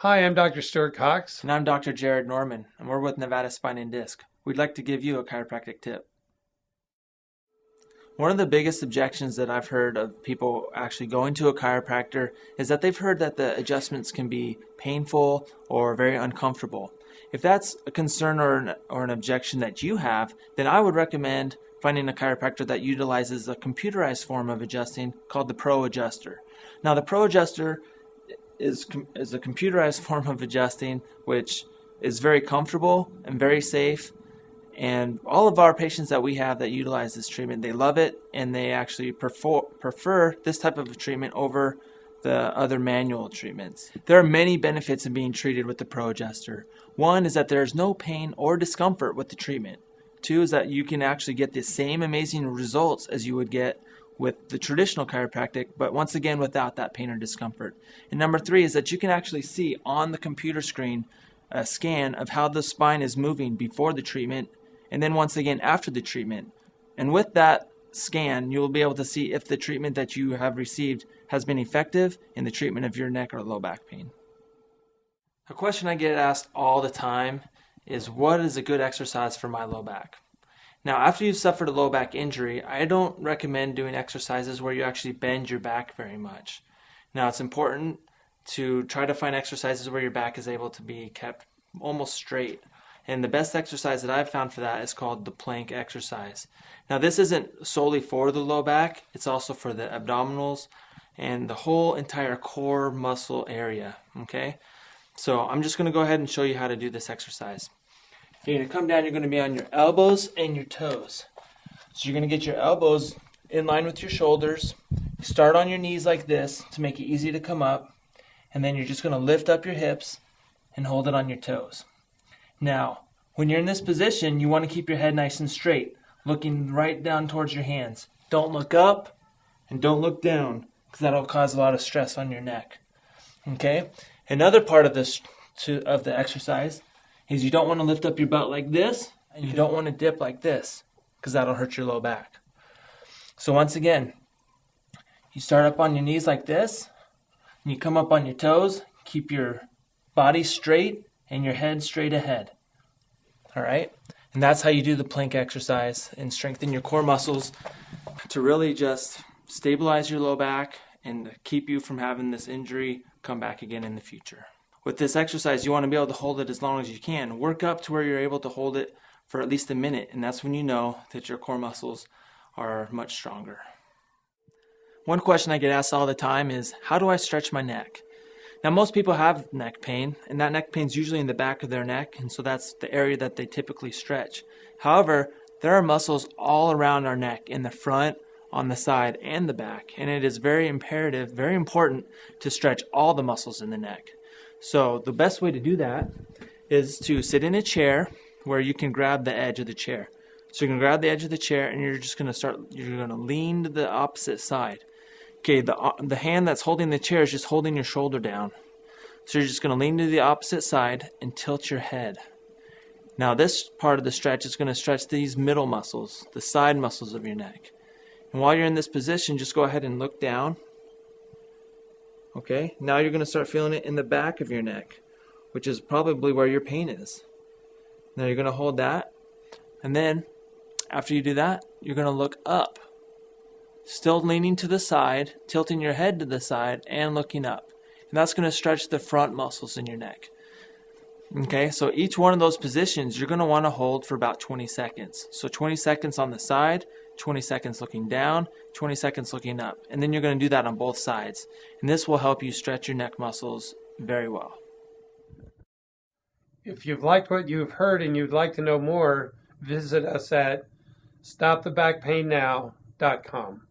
Hi, I'm Dr. Stuart Cox. And I'm Dr. Jared Norman, and we're with Nevada Spine and Disc. We'd like to give you a chiropractic tip. One of the biggest objections that I've heard of people actually going to a chiropractor is that they've heard that the adjustments can be painful or very uncomfortable. If that's a concern or an objection that you have, then I would recommend finding a chiropractor that utilizes a computerized form of adjusting called the Pro Adjuster. Now, the Pro Adjuster is a computerized form of adjusting, which is very comfortable and very safe. And all of our patients that we have that utilize this treatment, they love it, and they actually prefer this type of treatment over the other manual treatments. There are many benefits in being treated with the Pro Adjuster. One is that there's no pain or discomfort with the treatment. Two is that you can actually get the same amazing results as you would get with the traditional chiropractic, but once again without that pain or discomfort. And number three is that you can actually see on the computer screen a scan of how the spine is moving before the treatment and then once again after the treatment. And with that scan, you will be able to see if the treatment that you have received has been effective in the treatment of your neck or low back pain. A question I get asked all the time is, what is a good exercise for my low back? Now, after you've suffered a low back injury, I don't recommend doing exercises where you actually bend your back very much. Now, it's important to try to find exercises where your back is able to be kept almost straight. And the best exercise that I've found for that is called the plank exercise. Now, this isn't solely for the low back, it's also for the abdominals and the whole entire core muscle area, okay? So I'm just going to go ahead and show you how to do this exercise. You're going to come down, you're going to be on your elbows and your toes. So you're going to get your elbows in line with your shoulders. Start on your knees like this to make it easy to come up. And then you're just going to lift up your hips and hold it on your toes. Now, when you're in this position, you want to keep your head nice and straight, looking right down towards your hands. Don't look up and don't look down, because that'll cause a lot of stress on your neck. Okay? Another part of the exercise is you don't want to lift up your butt like this, and you don't want to dip like this, because that'll hurt your low back. So once again, you start up on your knees like this, and you come up on your toes, keep your body straight and your head straight ahead. All right? And that's how you do the plank exercise and strengthen your core muscles to really just stabilize your low back and keep you from having this injury come back again in the future. With this exercise, you want to be able to hold it as long as you can. Work up to where you're able to hold it for at least a minute, and that's when you know that your core muscles are much stronger. One question I get asked all the time is, how do I stretch my neck? Now, most people have neck pain, and that neck pain is usually in the back of their neck, and so that's the area that they typically stretch. However, there are muscles all around our neck, in the front, on the side, and the back, and it is very imperative, very important to stretch all the muscles in the neck. So the best way to do that is to sit in a chair where you can grab the edge of the chair. So you can grab the edge of the chair, and you're going to lean to the opposite side. Okay, the hand that's holding the chair is just holding your shoulder down. So you're just going to lean to the opposite side and tilt your head. Now this part of the stretch is going to stretch these middle muscles, the side muscles of your neck. And while you're in this position, just go ahead and look down. Okay, now you're going to start feeling it in the back of your neck, which is probably where your pain is. Now you're going to hold that, and then after you do that, you're going to look up. Still leaning to the side, tilting your head to the side, and looking up. And that's going to stretch the front muscles in your neck. Okay, so each one of those positions you're going to want to hold for about 20 seconds. So 20 seconds on the side, 20 seconds looking down, 20 seconds looking up. And then you're going to do that on both sides. And this will help you stretch your neck muscles very well. If you've liked what you've heard and you'd like to know more, visit us at stopthebackpainnow.com.